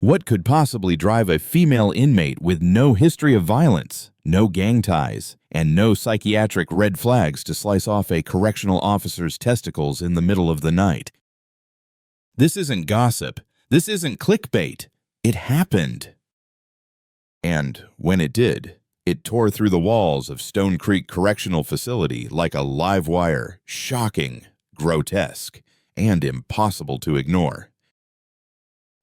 What could possibly drive a female inmate with no history of violence, no gang ties, and no psychiatric red flags to slice off a correctional officer's testicles in the middle of the night? This isn't gossip. This isn't clickbait. It happened. And when it did, it tore through the walls of Stone Creek Correctional Facility like a live wire, shocking, grotesque, and impossible to ignore.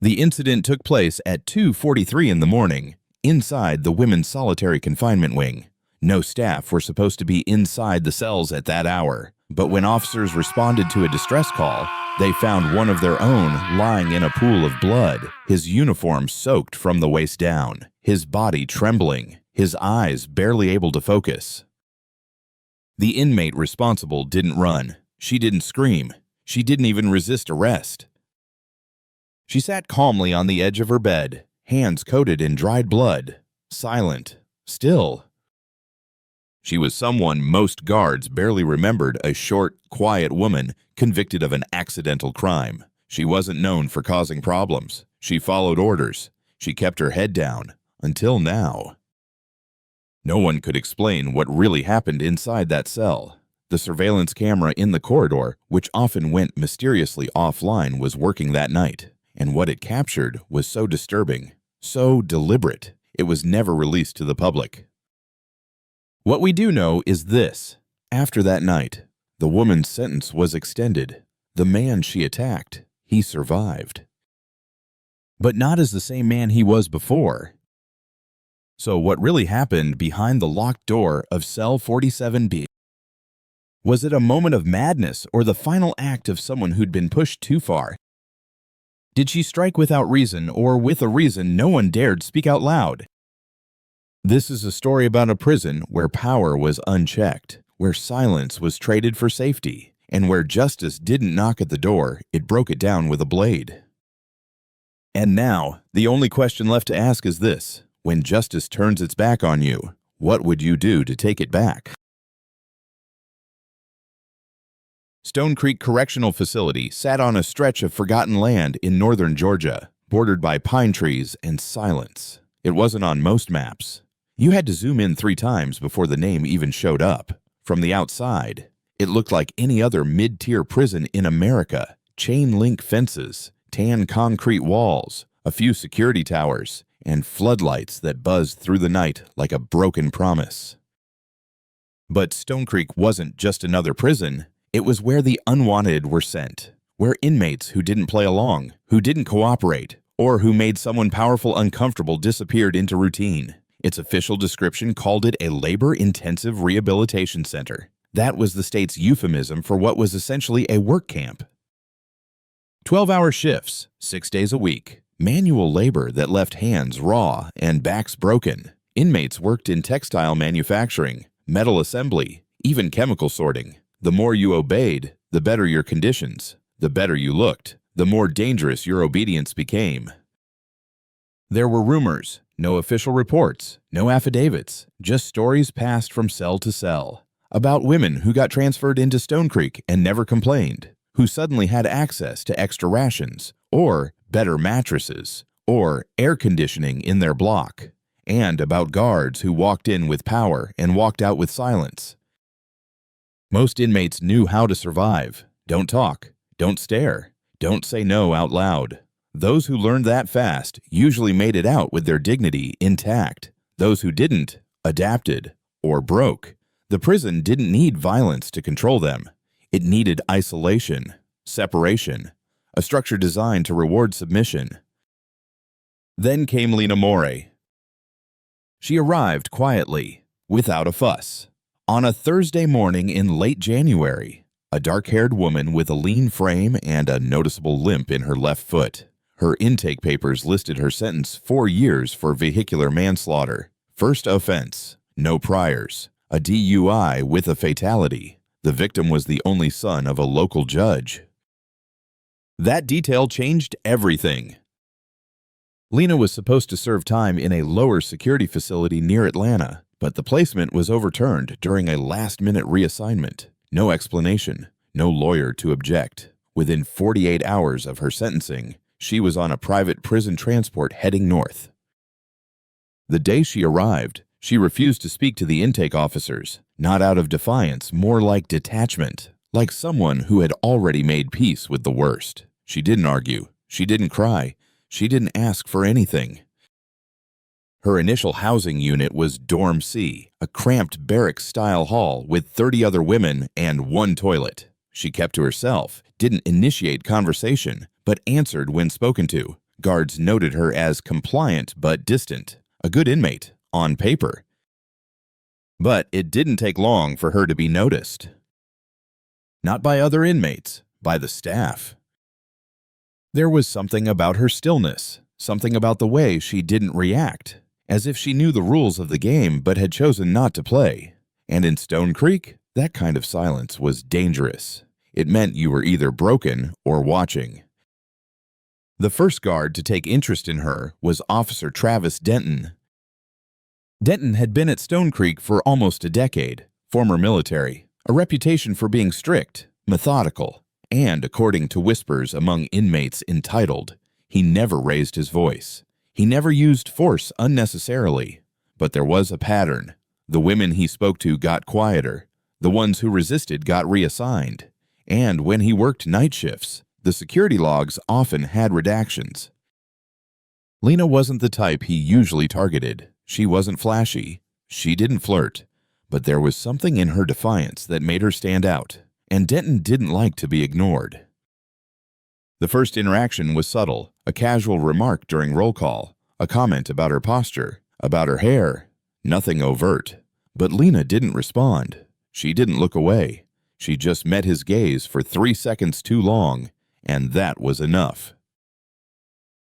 The incident took place at 2:43 in the morning, inside the women's solitary confinement wing. No staff were supposed to be inside the cells at that hour, but when officers responded to a distress call, they found one of their own lying in a pool of blood, his uniform soaked from the waist down, his body trembling, his eyes barely able to focus. The inmate responsible didn't run. She didn't scream. She didn't even resist arrest. She sat calmly on the edge of her bed, hands coated in dried blood, silent, still. She was someone most guards barely remembered, a short, quiet woman convicted of an accidental crime. She wasn't known for causing problems. She followed orders. She kept her head down, until now. No one could explain what really happened inside that cell. The surveillance camera in the corridor, which often went mysteriously offline, was working that night. And what it captured was so disturbing, so deliberate, it was never released to the public. What we do know is this. After that night, the woman's sentence was extended. The man she attacked, he survived. But not as the same man he was before. So what really happened behind the locked door of cell 47B? Was it a moment of madness or the final act of someone who'd been pushed too far? Did she strike without reason, or with a reason no one dared speak out loud? This is a story about a prison where power was unchecked, where silence was traded for safety, and where justice didn't knock at the door, it broke it down with a blade. And now, the only question left to ask is this: when justice turns its back on you, what would you do to take it back? Stone Creek Correctional Facility sat on a stretch of forgotten land in northern Georgia, bordered by pine trees and silence. It wasn't on most maps. You had to zoom in 3 times before the name even showed up. From the outside, it looked like any other mid-tier prison in America. Chain-link fences, tan concrete walls, a few security towers, and floodlights that buzzed through the night like a broken promise. But Stone Creek wasn't just another prison. It was where the unwanted were sent, where inmates who didn't play along, who didn't cooperate, or who made someone powerful uncomfortable disappeared into routine. Its official description called it a labor-intensive rehabilitation center. That was the state's euphemism for what was essentially a work camp. 12-hour shifts, 6 days a week, manual labor that left hands raw and backs broken. Inmates worked in textile manufacturing, metal assembly, even chemical sorting. The more you obeyed, the better your conditions. The better you looked, the more dangerous your obedience became. There were rumors, no official reports, no affidavits, just stories passed from cell to cell about women who got transferred into Stone Creek and never complained, who suddenly had access to extra rations, or better mattresses, or air conditioning in their block, and about guards who walked in with power and walked out with silence. Most inmates knew how to survive. Don't talk, don't stare, don't say no out loud. Those who learned that fast usually made it out with their dignity intact. Those who didn't adapted or broke. The prison didn't need violence to control them. It needed isolation, separation, a structure designed to reward submission. Then came Lena Morey. She arrived quietly, without a fuss. On a Thursday morning in late January, a dark-haired woman with a lean frame and a noticeable limp in her left foot. Her intake papers listed her sentence 4 years for vehicular manslaughter. First offense, no priors, a DUI with a fatality. The victim was the only son of a local judge. That detail changed everything. Lena was supposed to serve time in a lower security facility near Atlanta, but the placement was overturned during a last-minute reassignment. No explanation, no lawyer to object. Within 48 hours of her sentencing, She was on a private prison transport heading north. The day she arrived, she refused to speak to the intake officers, not out of defiance, more like detachment, like someone who had already made peace with the worst. She didn't argue. She didn't cry. She didn't ask for anything. Her initial housing unit was Dorm C, a cramped barracks-style hall with 30 other women and one toilet. She kept to herself, didn't initiate conversation, but answered when spoken to. Guards noted her as compliant but distant, a good inmate, on paper. But it didn't take long for her to be noticed. Not by other inmates, by the staff. There was something about her stillness, something about the way she didn't react, as if she knew the rules of the game but had chosen not to play. And in Stone Creek, that kind of silence was dangerous. It meant you were either broken or watching. The first guard to take interest in her was Officer Travis Denton. Denton had been at Stone Creek for almost a decade, former military, a reputation for being strict, methodical, and, according to whispers among inmates, entitled. He never raised his voice. He never used force unnecessarily. But there was a pattern. The women he spoke to got quieter. The ones who resisted got reassigned. And when he worked night shifts, the security logs often had redactions. Lena wasn't the type he usually targeted. She wasn't flashy. She didn't flirt. But there was something in her defiance that made her stand out, and Denton didn't like to be ignored. The first interaction was subtle, a casual remark during roll call, a comment about her posture, about her hair, nothing overt. But Lena didn't respond. She didn't look away. She just met his gaze for 3 seconds too long, and that was enough.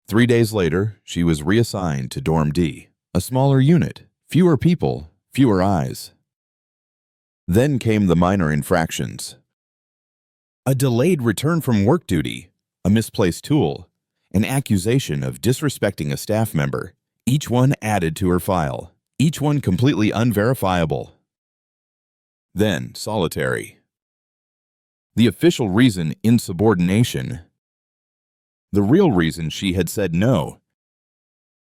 3 days later, she was reassigned to Dorm D, a smaller unit, fewer people, fewer eyes. Then came the minor infractions. A delayed return from work duty, a misplaced tool, an accusation of disrespecting a staff member, each one added to her file, each one completely unverifiable. Then solitary. The official reason, insubordination. The real reason she had said no.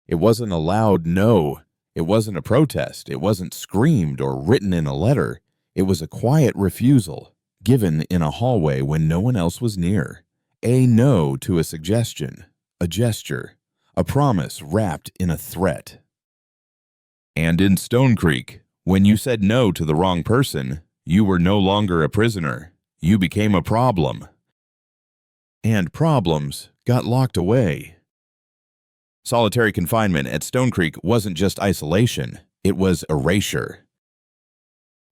It wasn't a loud no. It wasn't a protest. It wasn't screamed or written in a letter. It was a quiet refusal, given in a hallway when no one else was near. A no to a suggestion, a gesture, a promise wrapped in a threat. And in Stone Creek, when you said no to the wrong person, you were no longer a prisoner. You became a problem. And problems got locked away. Solitary confinement at Stone Creek wasn't just isolation, it was erasure.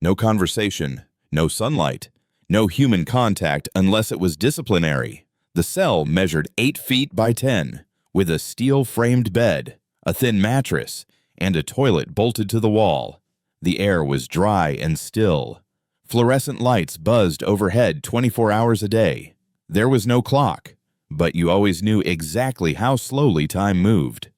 No conversation, no sunlight, no human contact unless it was disciplinary. The cell measured 8 feet by 10, with a steel-framed bed, a thin mattress, and a toilet bolted to the wall. The air was dry and still. Fluorescent lights buzzed overhead 24 hours a day. There was no clock, but you always knew exactly how slowly time moved.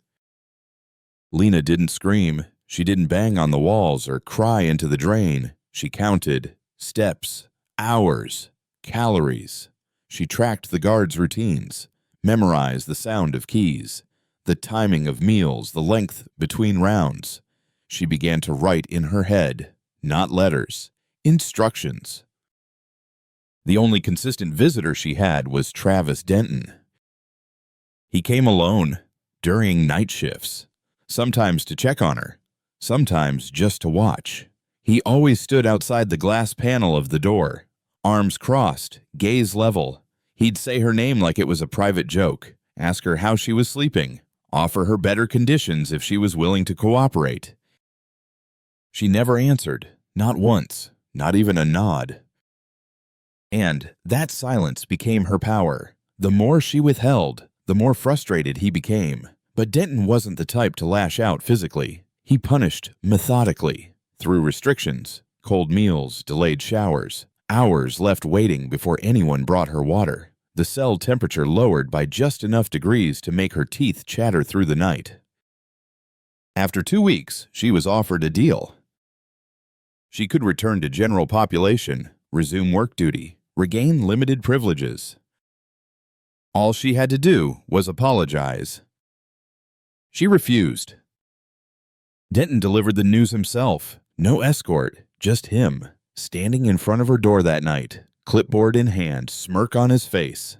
Lena didn't scream. She didn't bang on the walls or cry into the drain. She counted steps, hours, calories. She tracked the guards' routines, memorized the sound of keys, the timing of meals, the length between rounds. She began to write in her head, not letters, instructions. The only consistent visitor she had was Travis Denton. He came alone, during night shifts, sometimes to check on her, sometimes just to watch. He always stood outside the glass panel of the door, arms crossed, gaze level. He'd say her name like it was a private joke, ask her how she was sleeping, offer her better conditions if she was willing to cooperate. She never answered, not once, not even a nod. And that silence became her power. The more she withheld, the more frustrated he became. But Denton wasn't the type to lash out physically. He punished methodically, through restrictions, cold meals, delayed showers, hours left waiting before anyone brought her water, the cell temperature lowered by just enough degrees to make her teeth chatter through the night. After 2 weeks, she was offered a deal. She could return to general population, resume work duty, regain limited privileges. All she had to do was apologize. She refused. Denton delivered the news himself. No escort, just him, standing in front of her door that night, clipboard in hand, smirk on his face.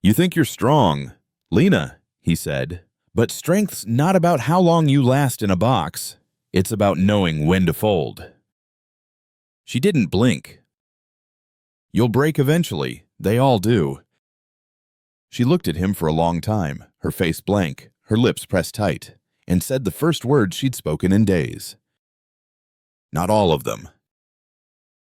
"You think you're strong, Lena," he said, "but strength's not about how long you last in a box. It's about knowing when to fold." She didn't blink. "You'll break eventually. They all do." She looked at him for a long time, her face blank, her lips pressed tight, and said the first words she'd spoken in days. "Not all of them."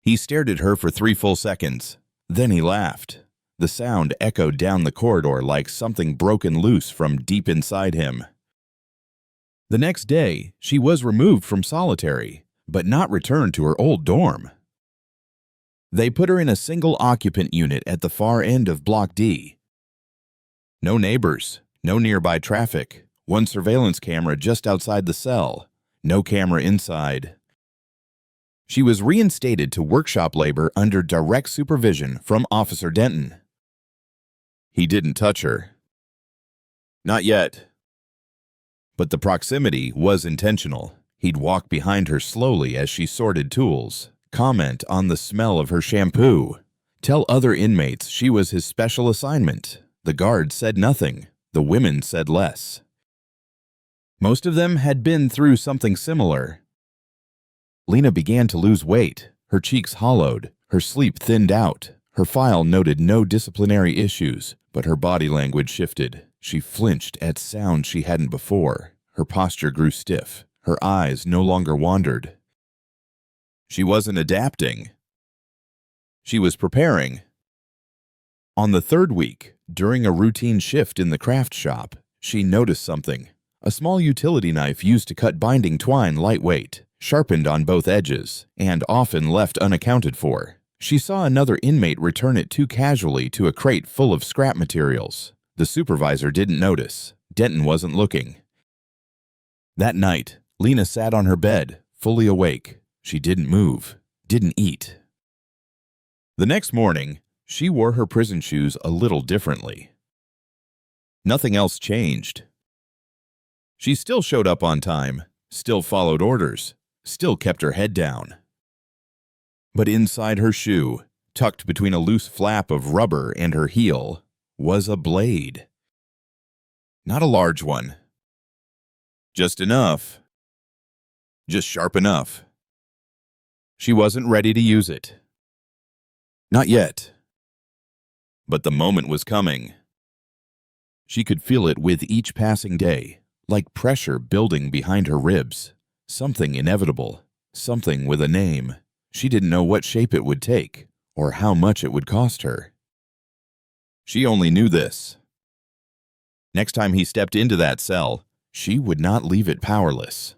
He stared at her for 3 full seconds. Then he laughed. The sound echoed down the corridor like something broken loose from deep inside him. The next day, she was removed from solitary, but not returned to her old dorm. They put her in a single-occupant unit at the far end of Block D. No neighbors, no nearby traffic, one surveillance camera just outside the cell, no camera inside. She was reinstated to workshop labor under direct supervision from Officer Denton. He didn't touch her. Not yet. But the proximity was intentional. He'd walk behind her slowly as she sorted tools, comment on the smell of her shampoo, tell other inmates she was his special assignment. The guards said nothing. The women said less. Most of them had been through something similar. Lena began to lose weight. Her cheeks hollowed, her sleep thinned out. Her file noted no disciplinary issues, but her body language shifted. She flinched at sounds she hadn't before. Her posture grew stiff. Her eyes no longer wandered. She wasn't adapting. She was preparing. On the 3rd week, during a routine shift in the craft shop, she noticed something. A small utility knife used to cut binding twine lightweight, sharpened on both edges, and often left unaccounted for. She saw another inmate return it too casually to a crate full of scrap materials. The supervisor didn't notice. Denton wasn't looking. That night, Lena sat on her bed, fully awake. She didn't move, didn't eat. The next morning, she wore her prison shoes a little differently. Nothing else changed. She still showed up on time, still followed orders, still kept her head down. But inside her shoe, tucked between a loose flap of rubber and her heel, was a blade. Not a large one. Just enough. Just sharp enough. She wasn't ready to use it. Not yet. But the moment was coming. She could feel it with each passing day, like pressure building behind her ribs. Something inevitable, something with a name. She didn't know what shape it would take, or how much it would cost her. She only knew this. Next time he stepped into that cell, she would not leave it powerless.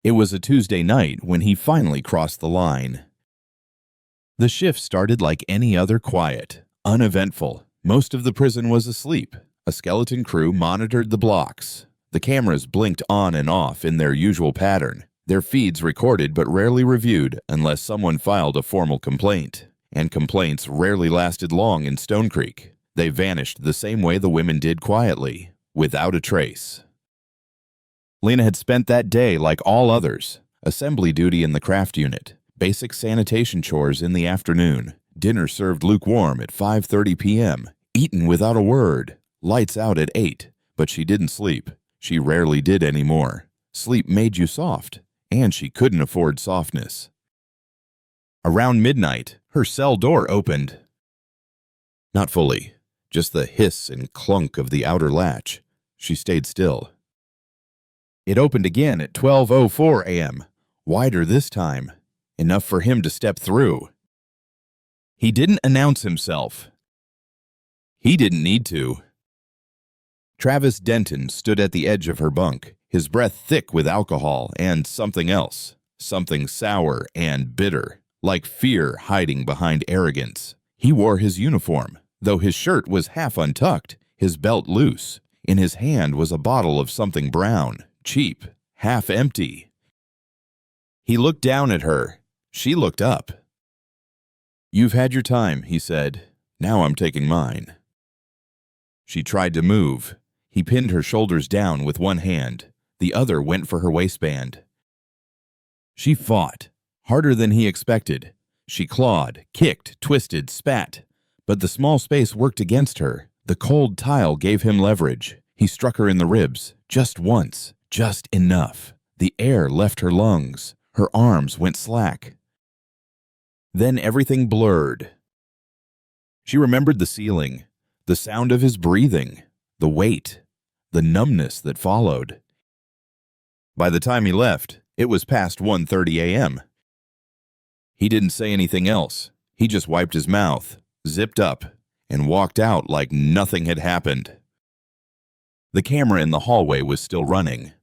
It was a Tuesday night when he finally crossed the line. The shift started like any other, quiet, uneventful. Most of the prison was asleep. A skeleton crew monitored the blocks. The cameras blinked on and off in their usual pattern, their feeds recorded but rarely reviewed unless someone filed a formal complaint. And complaints rarely lasted long in Stone Creek. They vanished the same way the women did, quietly, without a trace. Lena had spent that day like all others. Assembly duty in the craft unit, basic sanitation chores in the afternoon, dinner served lukewarm at 5:30 p.m., eaten without a word, lights out at 8, but she didn't sleep. She rarely did anymore. Sleep made you soft, and she couldn't afford softness. Around midnight, her cell door opened. Not fully, just the hiss and clunk of the outer latch. She stayed still. It opened again at 12:04 a.m., wider this time, enough for him to step through. He didn't announce himself. He didn't need to. Travis Denton stood at the edge of her bunk, his breath thick with alcohol and something else, something sour and bitter, like fear hiding behind arrogance. He wore his uniform, though his shirt was half untucked, his belt loose. In his hand was a bottle of something brown, cheap, half empty. He looked down at her. She looked up. "You've had your time," he said. Now I'm taking mine." She tried to move. He pinned her shoulders down with one hand. The other went for her waistband. She fought, harder than he expected. She clawed, kicked, twisted, spat. But the small space worked against her. The cold tile gave him leverage. He struck her in the ribs, just once, just enough. The air left her lungs. Her arms went slack. Then everything blurred. She remembered the ceiling, the sound of his breathing, the weight, the numbness that followed. By the time he left, it was past 1:30 a.m. He didn't say anything else. He just wiped his mouth, zipped up, and walked out like nothing had happened. The camera in the hallway was still running.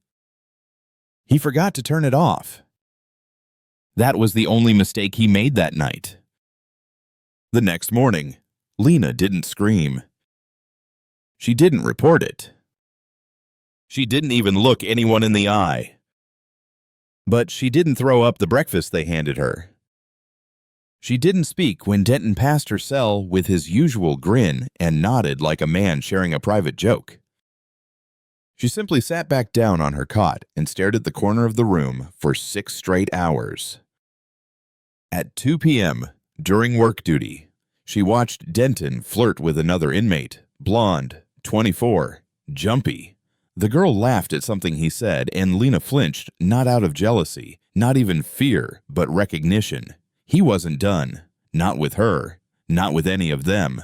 He forgot to turn it off. That was the only mistake he made that night. The next morning, Lena didn't scream. She didn't report it. She didn't even look anyone in the eye. But she didn't throw up the breakfast they handed her. She didn't speak when Denton passed her cell with his usual grin and nodded like a man sharing a private joke. She simply sat back down on her cot and stared at the corner of the room for 6 straight hours. At 2 p.m., during work duty, she watched Denton flirt with another inmate, blonde, 24, jumpy. The girl laughed at something he said, and Lena flinched, not out of jealousy, not even fear, but recognition. He wasn't done. Not with her. Not with any of them.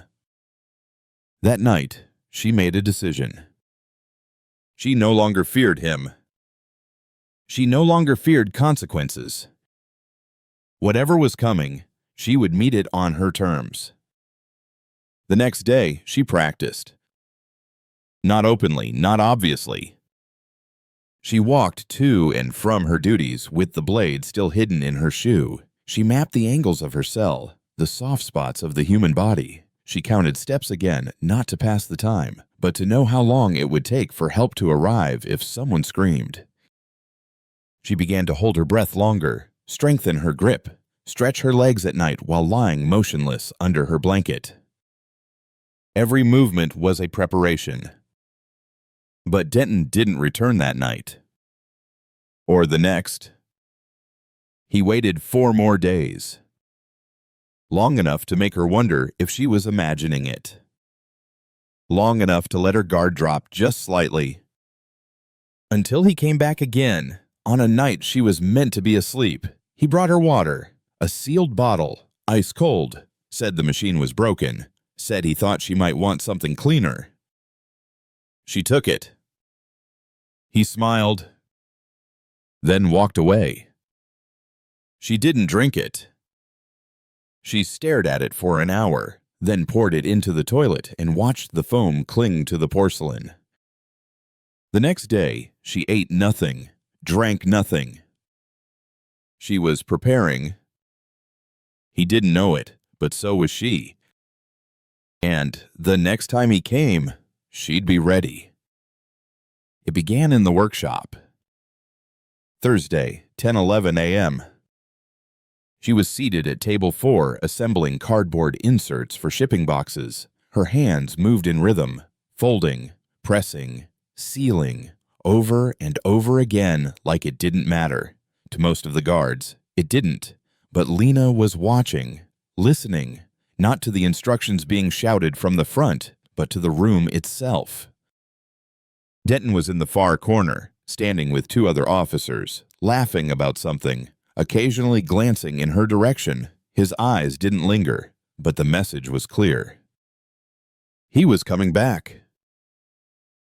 That night, she made a decision. She no longer feared him. She no longer feared consequences. Whatever was coming, she would meet it on her terms. The next day, she practiced. Not openly, not obviously. She walked to and from her duties with the blade still hidden in her shoe. She mapped the angles of her cell, the soft spots of the human body. She counted steps again, not to pass the time, but to know how long it would take for help to arrive if someone screamed. She began to hold her breath longer, strengthen her grip, stretch her legs at night while lying motionless under her blanket. Every movement was a preparation. But Denton didn't return that night. Or the next. He waited 4 more days. Long enough to make her wonder if she was imagining it. Long enough to let her guard drop just slightly. Until he came back again, on a night she was meant to be asleep. He brought her water, a sealed bottle, ice cold, said the machine was broken, said he thought she might want something cleaner. She took it. He smiled, then walked away. She didn't drink it. She stared at it for an hour, then poured it into the toilet and watched the foam cling to the porcelain. The next day, she ate nothing, drank nothing. She was preparing. He didn't know it, but so was she. And the next time he came, she'd be ready. It began in the workshop. Thursday, 10:11 a.m. She was seated at table 4 assembling cardboard inserts for shipping boxes. Her hands moved in rhythm, folding, pressing, sealing, over and over again like it didn't matter. To most of the guards, it didn't. But Lena was watching, listening, not to the instructions being shouted from the front, but to the room itself. Denton was in the far corner, standing with 2 other officers, laughing about something, occasionally glancing in her direction. His eyes didn't linger, but the message was clear. He was coming back.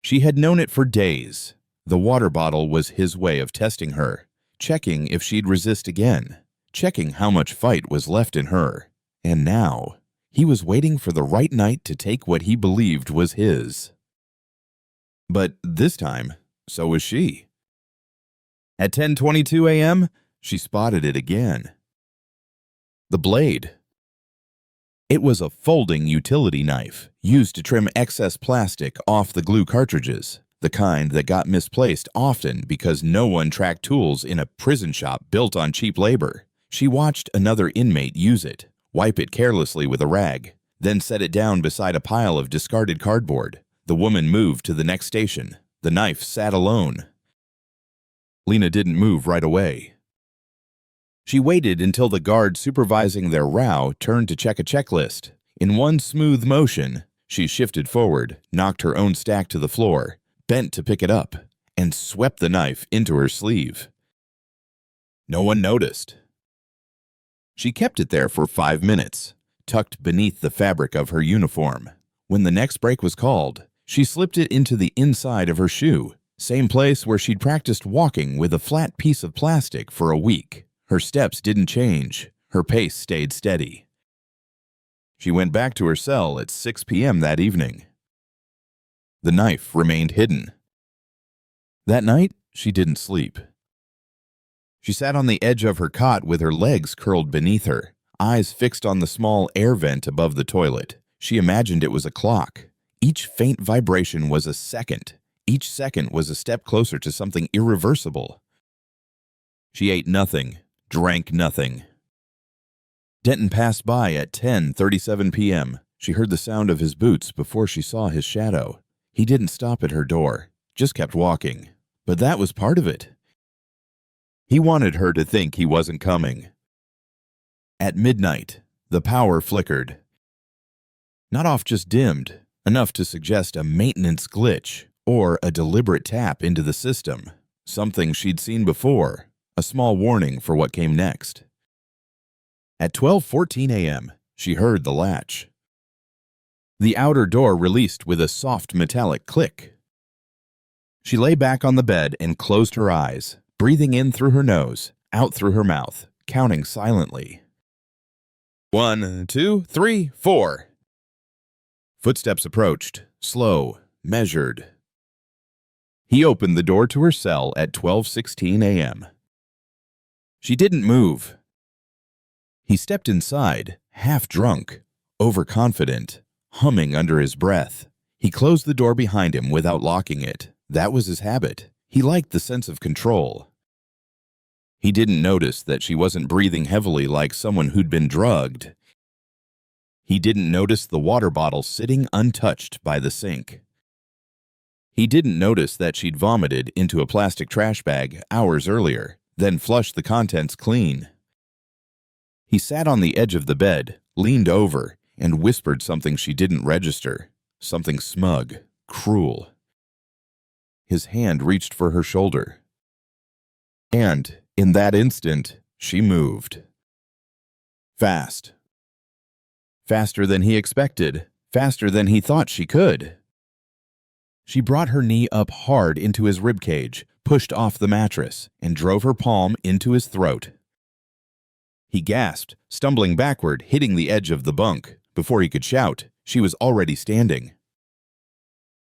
She had known it for days. The water bottle was his way of testing her, checking if she'd resist again, checking how much fight was left in her. And now, he was waiting for the right night to take what he believed was his. But this time, so was she. At 10:22 a.m., she spotted it again. The blade. It was a folding utility knife used to trim excess plastic off the glue cartridges, the kind that got misplaced often because no one tracked tools in a prison shop built on cheap labor. She watched another inmate use it, wipe it carelessly with a rag, then set it down beside a pile of discarded cardboard. The woman moved to the next station. The knife sat alone. Lena didn't move right away. She waited until the guard supervising their row turned to check a checklist. In one smooth motion, she shifted forward, knocked her own stack to the floor, bent to pick it up, and swept the knife into her sleeve. No one noticed. She kept it there for 5 minutes, tucked beneath the fabric of her uniform. When the next break was called, she slipped it into the inside of her shoe, same place where she'd practiced walking with a flat piece of plastic for a week. Her steps didn't change. Her pace stayed steady. She went back to her cell at 6 p.m. that evening. The knife remained hidden. That night, she didn't sleep. She sat on the edge of her cot with her legs curled beneath her, eyes fixed on the small air vent above the toilet. She imagined it was a clock. Each faint vibration was a second. Each second was a step closer to something irreversible. She ate nothing, drank nothing. Denton passed by at 10:37 p.m. She heard the sound of his boots before she saw his shadow. He didn't stop at her door, just kept walking. But that was part of it. He wanted her to think he wasn't coming. At midnight, the power flickered. Not off, just dimmed, enough to suggest a maintenance glitch or a deliberate tap into the system, something she'd seen before, a small warning for what came next. At 12:14 a.m., she heard the latch. The outer door released with a soft metallic click. She lay back on the bed and closed her eyes, breathing in through her nose, out through her mouth, counting silently. 1, 2, 3, 4. Footsteps approached, slow, measured. He opened the door to her cell at 12:16 a.m. She didn't move. He stepped inside, half drunk, overconfident, humming under his breath. He closed the door behind him without locking it. That was his habit. He liked the sense of control. He didn't notice that she wasn't breathing heavily like someone who'd been drugged. He didn't notice the water bottle sitting untouched by the sink. He didn't notice that she'd vomited into a plastic trash bag hours earlier, then flushed the contents clean. He sat on the edge of the bed, leaned over, and whispered something she didn't register, something smug, cruel. His hand reached for her shoulder. And, in that instant, she moved. Fast. Faster than he expected, faster than he thought she could. She brought her knee up hard into his ribcage, pushed off the mattress, and drove her palm into his throat. He gasped, stumbling backward, hitting the edge of the bunk. Before he could shout, she was already standing.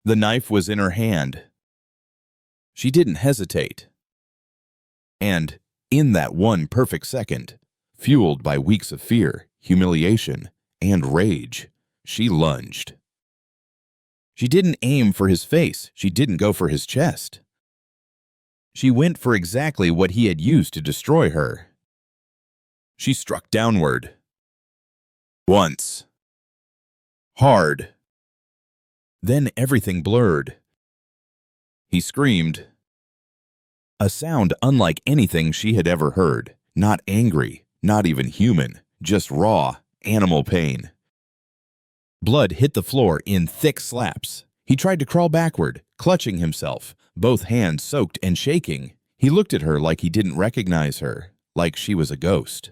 The knife was in her hand. She didn't hesitate. And, in that one perfect second, fueled by weeks of fear, humiliation, and rage, she lunged. She didn't aim for his face. She didn't go for his chest. She went for exactly what he had used to destroy her. She struck downward. Once. Hard. Then everything blurred. He screamed. A sound unlike anything she had ever heard. Not angry, not even human, just raw, animal pain. Blood hit the floor in thick slaps. He tried to crawl backward, clutching himself, both hands soaked and shaking. He looked at her like he didn't recognize her, like she was a ghost.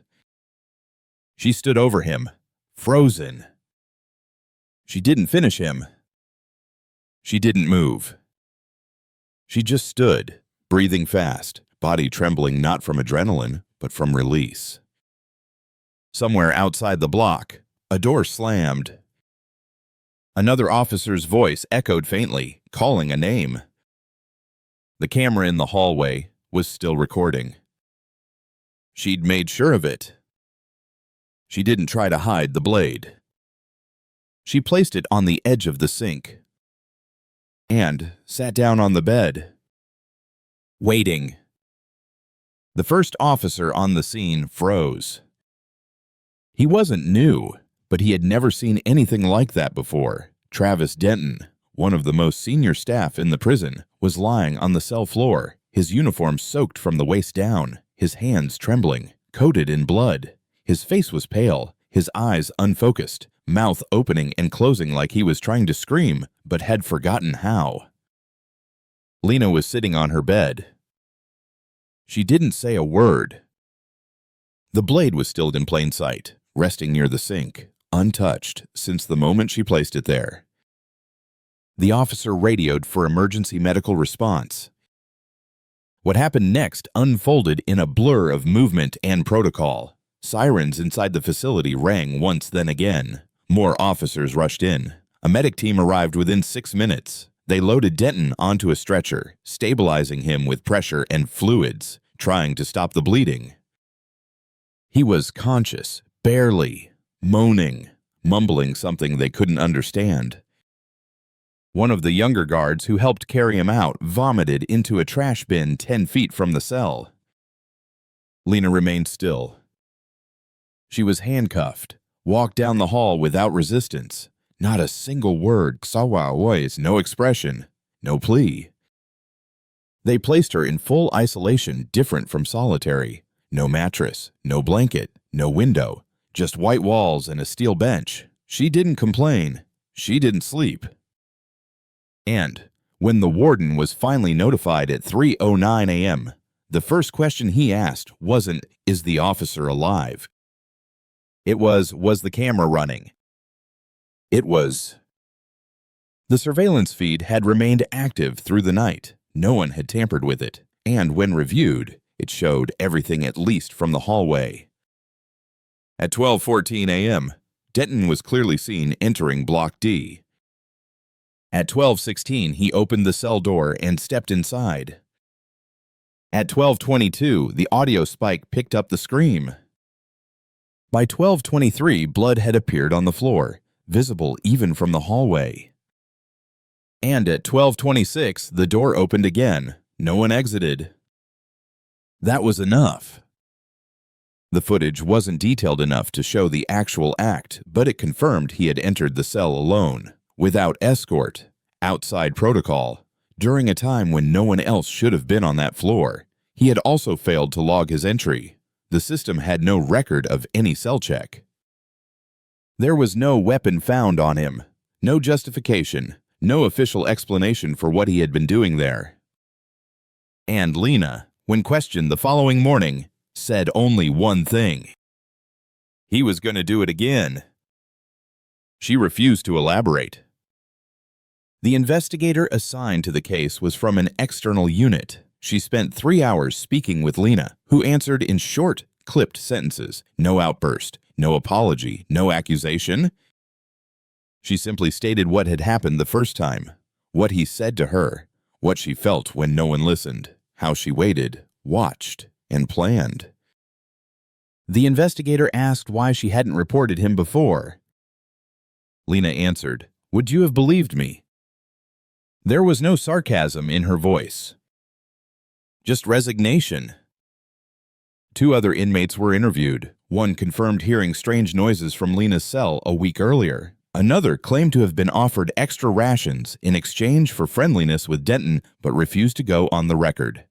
She stood over him, frozen. She didn't finish him. She didn't move. She just stood, breathing fast, body trembling not from adrenaline, but from release. Somewhere outside the block, a door slammed. Another officer's voice echoed faintly, calling a name. The camera in the hallway was still recording. She'd made sure of it. She didn't try to hide the blade. She placed it on the edge of the sink and sat down on the bed, waiting. The first officer on the scene froze. He wasn't new, But he had never seen anything like that before. Travis Denton, one of the most senior staff in the prison, was lying on the cell floor, his uniform soaked from the waist down, his hands trembling, coated in blood. His face was pale, his eyes unfocused, mouth opening and closing like he was trying to scream, but had forgotten how. Lena was sitting on her bed. She didn't say a word. The blade was still in plain sight, resting near the sink, untouched since the moment she placed it there. The officer radioed for emergency medical response. What happened next unfolded in a blur of movement and protocol. Sirens inside the facility rang once, then again. More officers rushed in. A medic team arrived within 6 minutes. They loaded Denton onto a stretcher, stabilizing him with pressure and fluids, trying to stop the bleeding. He was conscious, barely, moaning, mumbling something they couldn't understand. One of the younger guards who helped carry him out vomited into a trash bin 10 feet from the cell. Lena remained still. She was handcuffed, walked down the hall without resistance. Not a single word, S3xually, no expression, no plea. They placed her in full isolation, different from solitary. No mattress, no blanket, no window, just white walls and a steel bench. She didn't complain. She didn't sleep. And when the warden was finally notified at 3:09 a.m., the first question he asked wasn't, "Is the officer alive?" It was the camera running? It was. The surveillance feed had remained active through the night. No one had tampered with it, and when reviewed, it showed everything at least from the hallway. At 12:14 a.m., Denton was clearly entering entering Block D. At 12:16, he opened the cell door and stepped inside. At 12:22, the audio spike picked up the scream. By 12:23, blood had appeared on the floor, visible even from the hallway. And at 12:26, the door opened again. No one exited. That was enough. The footage wasn't detailed enough to show the actual act, but it confirmed he had entered the cell alone, without escort, outside protocol, during a time when no one else should have been on that floor. He had also failed to log his entry. The system had no record of any cell check. There was no weapon found on him, no justification, no official explanation for what he had been doing there. And Lena, when questioned the following morning, said only one thing. He was going to do it again. She refused to elaborate. The investigator assigned to the case was from an external unit. She spent 3 hours speaking with Lena, who answered in short, clipped sentences. No outburst, no apology, no accusation. She simply stated what had happened the first time, what he said to her, what she felt when no one listened, how she waited, watched, and planned. The investigator asked why she hadn't reported him before. Lena answered, "Would you have believed me?" There was no sarcasm in her voice, just resignation. 2 other inmates were interviewed. One confirmed hearing strange noises from Lena's cell a week earlier. Another claimed to have been offered extra rations in exchange for friendliness with Denton, but refused to go on the record.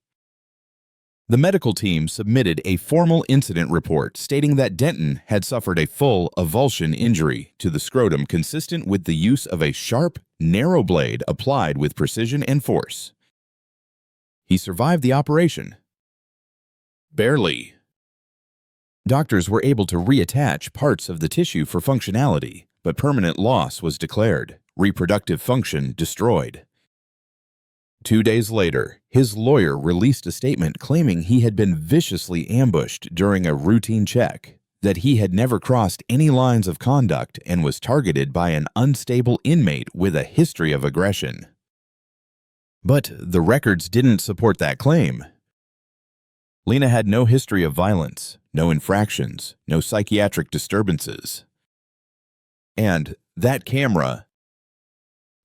The medical team submitted a formal incident report stating that Denton had suffered a full avulsion injury to the scrotum consistent with the use of a sharp, narrow blade applied with precision and force. He survived the operation. Barely. Doctors were able to reattach parts of the tissue for functionality, but permanent loss was declared, reproductive function destroyed. 2 days later, his lawyer released a statement claiming he had been viciously ambushed during a routine check, that he had never crossed any lines of conduct and was targeted by an unstable inmate with a history of aggression. But the records didn't support that claim. Lena had no history of violence, no infractions, no psychiatric disturbances. And that camera,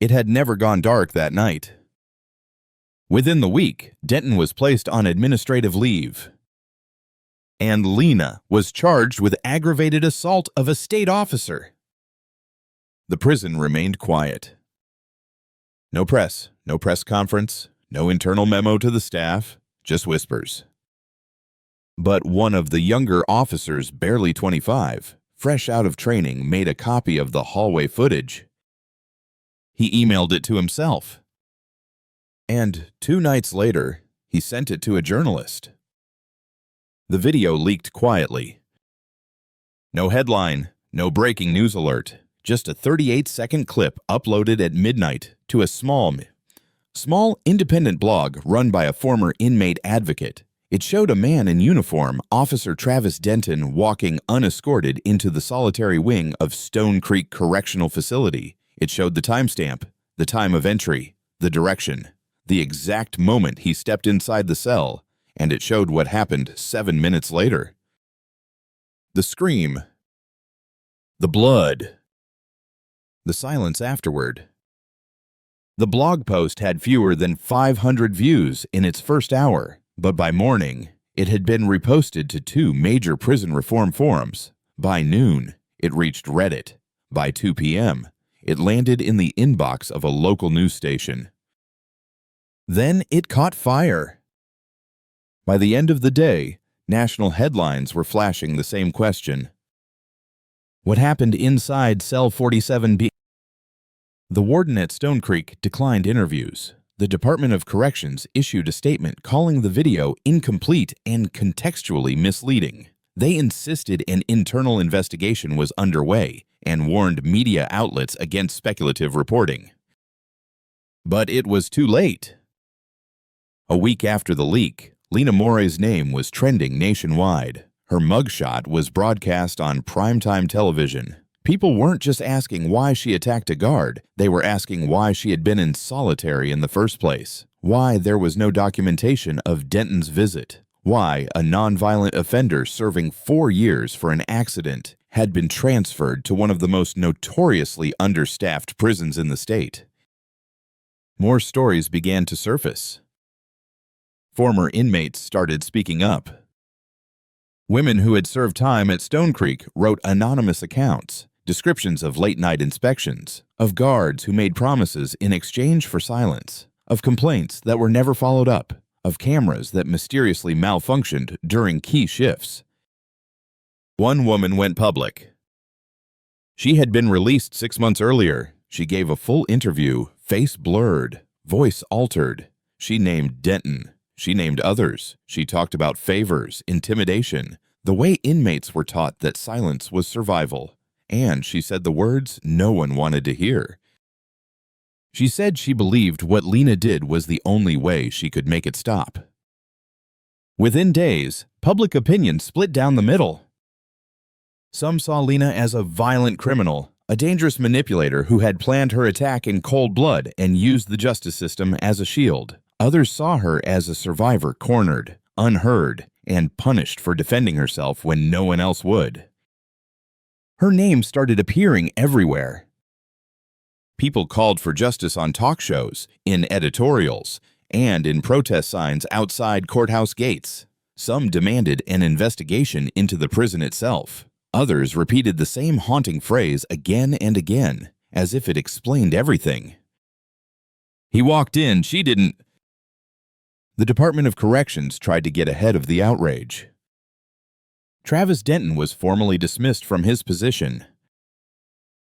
it had never gone dark that night. Within the week, Denton was placed on administrative leave. And Lena was charged with aggravated assault of a state officer. The prison remained quiet. No press conference, no internal memo to the staff, just whispers. But one of the younger officers, barely 25, fresh out of training, made a copy of the hallway footage. He emailed it to himself. And 2 nights later, he sent it to a journalist. The video leaked quietly. No headline, no breaking news alert, just a 38-second clip uploaded at midnight to a small independent blog run by a former inmate advocate. It showed a man in uniform, Officer Travis Denton, walking unescorted into the solitary wing of Stone Creek Correctional Facility. It showed the timestamp, the time of entry, the direction, the exact moment he stepped inside the cell, and it showed what happened 7 minutes later. The scream, the blood, the silence afterward. The blog post had fewer than 500 views in its first hour, but by morning, it had been reposted to 2 major prison reform forums. By noon, it reached Reddit. By 2 p.m., it landed in the inbox of a local news station. Then it caught fire. By the end of the day, national headlines were flashing the same question. What happened inside cell 47B? The warden at Stone Creek declined interviews. The Department of Corrections issued a statement calling the video incomplete and contextually misleading. They insisted an internal investigation was underway and warned media outlets against speculative reporting. But it was too late. A week after the leak, Lena Morey's name was trending nationwide. Her mugshot was broadcast on primetime television. People weren't just asking why she attacked a guard, they were asking why she had been in solitary in the first place, why there was no documentation of Denton's visit, why a nonviolent offender serving 4 years for an accident had been transferred to one of the most notoriously understaffed prisons in the state. More stories began to surface. Former inmates started speaking up. Women who had served time at Stone Creek wrote anonymous accounts, descriptions of late-night inspections, of guards who made promises in exchange for silence, of complaints that were never followed up, of cameras that mysteriously malfunctioned during key shifts. One woman went public. She had been released 6 months earlier. She gave a full interview, face blurred, voice altered. She named Denton. She named others. She talked about favors, intimidation, the way inmates were taught that silence was survival. And she said the words no one wanted to hear. She said she believed what Lena did was the only way she could make it stop. Within days, public opinion split down the middle. Some saw Lena as a violent criminal, a dangerous manipulator who had planned her attack in cold blood and used the justice system as a shield. Others saw her as a survivor cornered, unheard, and punished for defending herself when no one else would. Her name started appearing everywhere. People called for justice on talk shows, in editorials, and in protest signs outside courthouse gates. Some demanded an investigation into the prison itself. Others repeated the same haunting phrase again and again, as if it explained everything. He walked in, she didn't. The Department of Corrections tried to get ahead of the outrage. Travis Denton was formally dismissed from his position.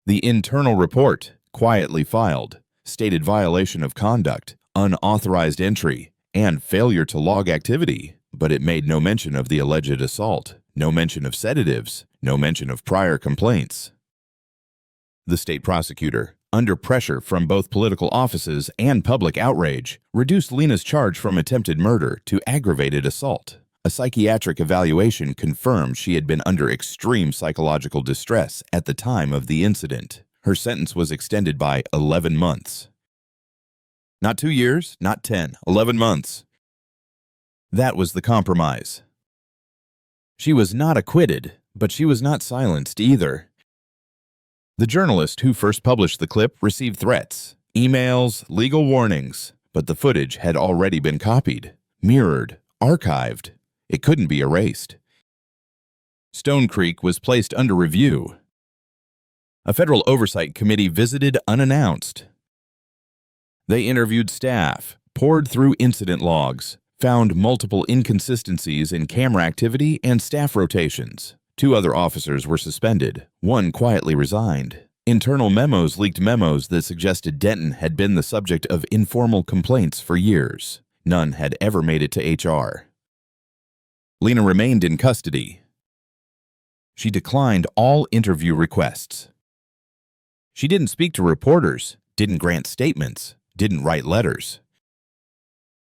The internal report, quietly filed, stated violation of conduct, unauthorized entry, and failure to log activity, but it made no mention of the alleged assault, no mention of sedatives, no mention of prior complaints. The state prosecutor, under pressure from both political offices and public outrage, reduced Lena's charge from attempted murder to aggravated assault. A psychiatric evaluation confirmed she had been under extreme psychological distress at the time of the incident. Her sentence was extended by 11 months. Not 2 years, not 10, 11 months. That was the compromise. She was not acquitted, but she was not silenced either. The journalist who first published the clip received threats, emails, legal warnings, but the footage had already been copied, mirrored, archived. It couldn't be erased. Stone Creek was placed under review. A federal oversight committee visited unannounced. They interviewed staff, pored through incident logs, found multiple inconsistencies in camera activity and staff rotations. 2 other officers were suspended. 1 quietly resigned. Internal memos leaked memos that suggested Denton had been the subject of informal complaints for years. None had ever made it to HR. Lena remained in custody. She declined all interview requests. She didn't speak to reporters, didn't grant statements, didn't write letters.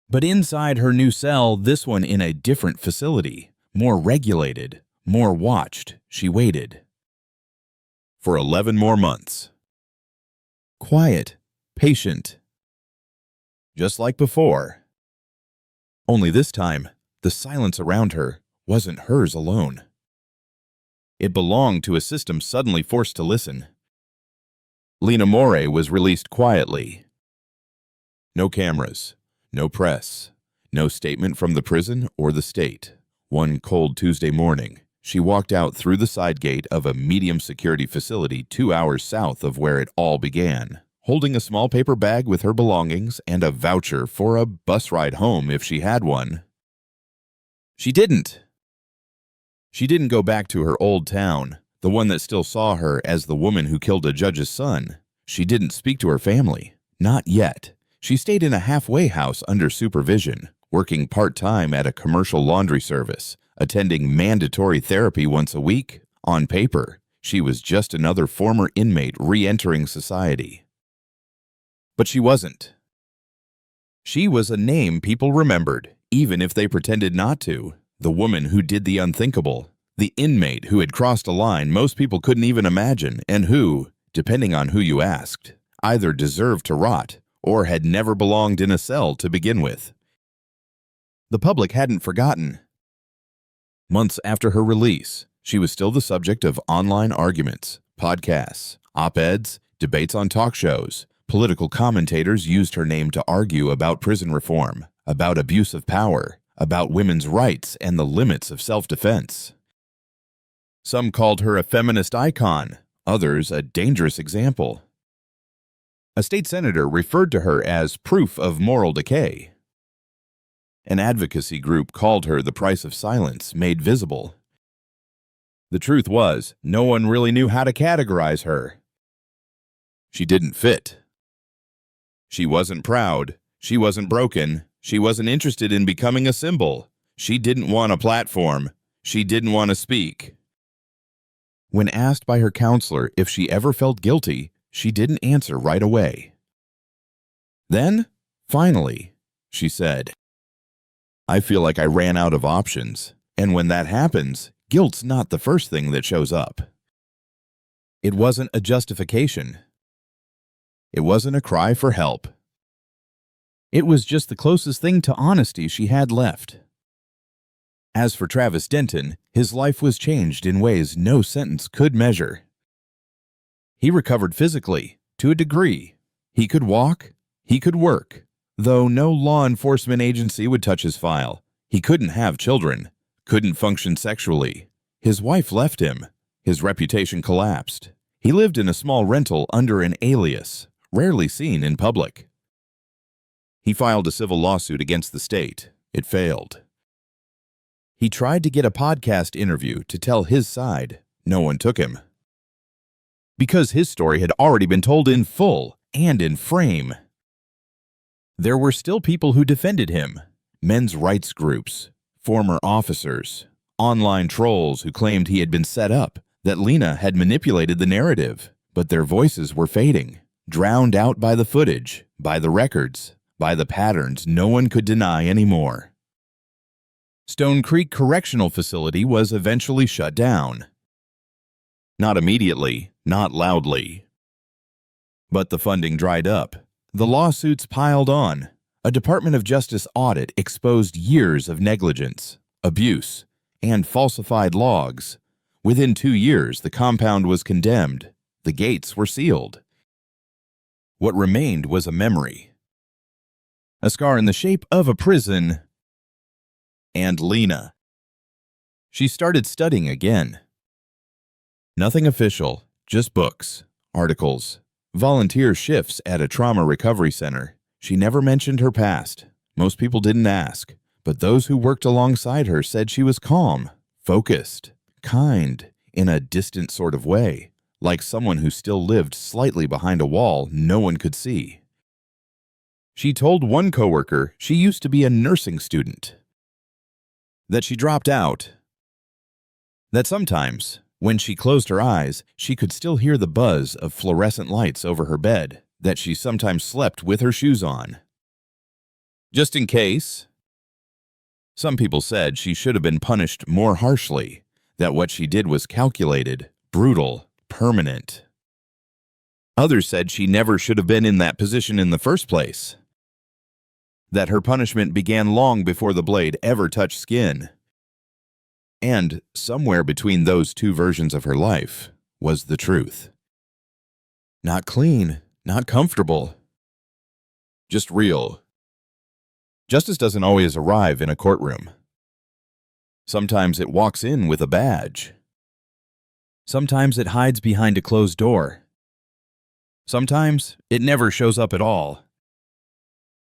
But inside her new cell, this one in a different facility, more regulated, more watched, she waited. For 11 more months. Quiet, patient. Just like before. Only this time, the silence around her wasn't hers alone. It belonged to a system suddenly forced to listen. Lena Morey was released quietly. No cameras, no press, no statement from the prison or the state. One cold Tuesday morning, she walked out through the side gate of a medium security facility 2 hours south of where it all began, holding a small paper bag with her belongings and a voucher for a bus ride home if she had one. She didn't. She didn't go back to her old town, the one that still saw her as the woman who killed a judge's son. She didn't speak to her family. Not yet. She stayed in a halfway house under supervision, working part-time at a commercial laundry service, attending mandatory therapy once a week. On paper, she was just another former inmate re-entering society. But she wasn't. She was a name people remembered, even if they pretended not to. The woman who did the unthinkable. The inmate who had crossed a line most people couldn't even imagine and who, depending on who you asked, either deserved to rot or had never belonged in a cell to begin with. The public hadn't forgotten. Months after her release, she was still the subject of online arguments, podcasts, op-eds, debates on talk shows. Political commentators used her name to argue about prison reform, about abuse of power, about women's rights and the limits of self-defense. Some called her a feminist icon, others a dangerous example. A state senator referred to her as proof of moral decay. An advocacy group called her the price of silence made visible. The truth was, no one really knew how to categorize her. She didn't fit. She wasn't proud. She wasn't broken. She wasn't interested in becoming a symbol. She didn't want a platform. She didn't want to speak. When asked by her counselor if she ever felt guilty, she didn't answer right away. Then, finally, she said, "I feel like I ran out of options, and when that happens, guilt's not the first thing that shows up." It wasn't a justification. It wasn't a cry for help. It was just the closest thing to honesty she had left. As for Travis Denton, his life was changed in ways no sentence could measure. He recovered physically, to a degree. He could walk, he could work, though no law enforcement agency would touch his file. He couldn't have children, couldn't function sexually. His wife left him. His reputation collapsed. He lived in a small rental under an alias, rarely seen in public. He filed a civil lawsuit against the state. It failed. He tried to get a podcast interview to tell his side. No one took him. Because his story had already been told in full and in frame. There were still people who defended him. Men's rights groups, former officers, online trolls who claimed he had been set up, that Lena had manipulated the narrative. But their voices were fading, drowned out by the footage, by the records, by the patterns no one could deny anymore. Stone Creek Correctional Facility was eventually shut down. Not immediately, not loudly. But the funding dried up. The lawsuits piled on. A Department of Justice audit exposed years of negligence, abuse, and falsified logs. Within 2 years, the compound was condemned. The gates were sealed. What remained was a memory. A scar in the shape of a prison. And Lena. She started studying again. Nothing official, Just books, articles, volunteer shifts at a trauma recovery center. She never mentioned her past. Most people didn't ask, but those who worked alongside her said she was calm, focused, kind, in a distant sort of way, like someone who still lived slightly behind a wall no one could see. She told one coworker she used to be a nursing student, that she dropped out, that sometimes, when she closed her eyes, she could still hear the buzz of fluorescent lights over her bed, that she sometimes slept with her shoes on. Just in case. Some people said she should have been punished more harshly, that what she did was calculated, brutal, permanent. Others said she never should have been in that position in the first place, that her punishment began long before the blade ever touched skin. And somewhere between those two versions of her life was the truth. Not clean, not comfortable, just real. Justice doesn't always arrive in a courtroom. Sometimes it walks in with a badge. Sometimes it hides behind a closed door. Sometimes it never shows up at all.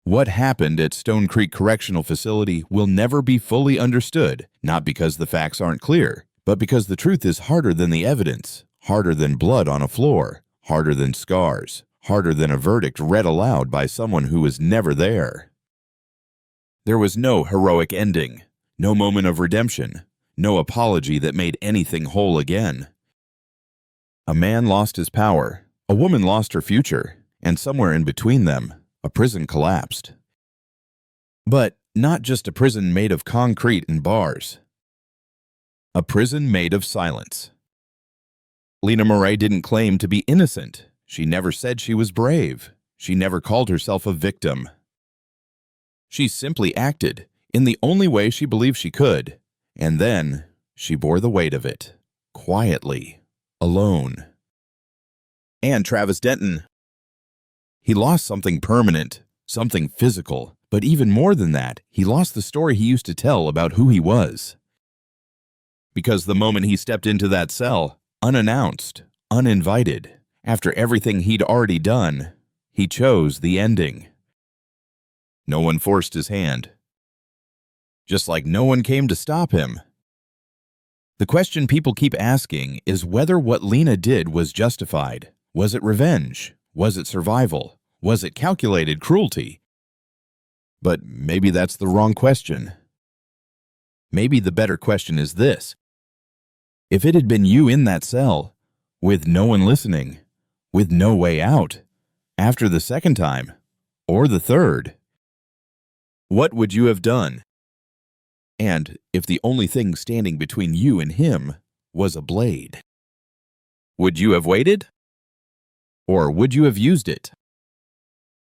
What happened at Stone Creek Correctional Facility will never be fully understood, not because the facts aren't clear, but because the truth is harder than the evidence, harder than blood on a floor, harder than scars, harder than a verdict read aloud by someone who was never there. There was no heroic ending, no moment of redemption, no apology that made anything whole again. A man lost his power, a woman lost her future, and somewhere in between them, a prison collapsed. But not just a prison made of concrete and bars. A prison made of silence. Lena Murray didn't claim to be innocent. She never said she was brave. She never called herself a victim. She simply acted in the only way she believed she could, and then she bore the weight of it, quietly, alone. And Travis Denton. He lost something permanent, something physical, but even more than that, he lost the story he used to tell about who he was. Because the moment he stepped into that cell, unannounced, uninvited, after everything he'd already done, he chose the ending. No one forced his hand. Just like no one came to stop him. The question people keep asking is whether what Lena did was justified. Was it revenge? Was it survival? Was it calculated cruelty? But maybe that's the wrong question. Maybe the better question is this. If it had been you in that cell, with no one listening, with no way out, after the second time, or the third, what would you have done? And if the only thing standing between you and him was a blade, would you have waited? Or would you have used it?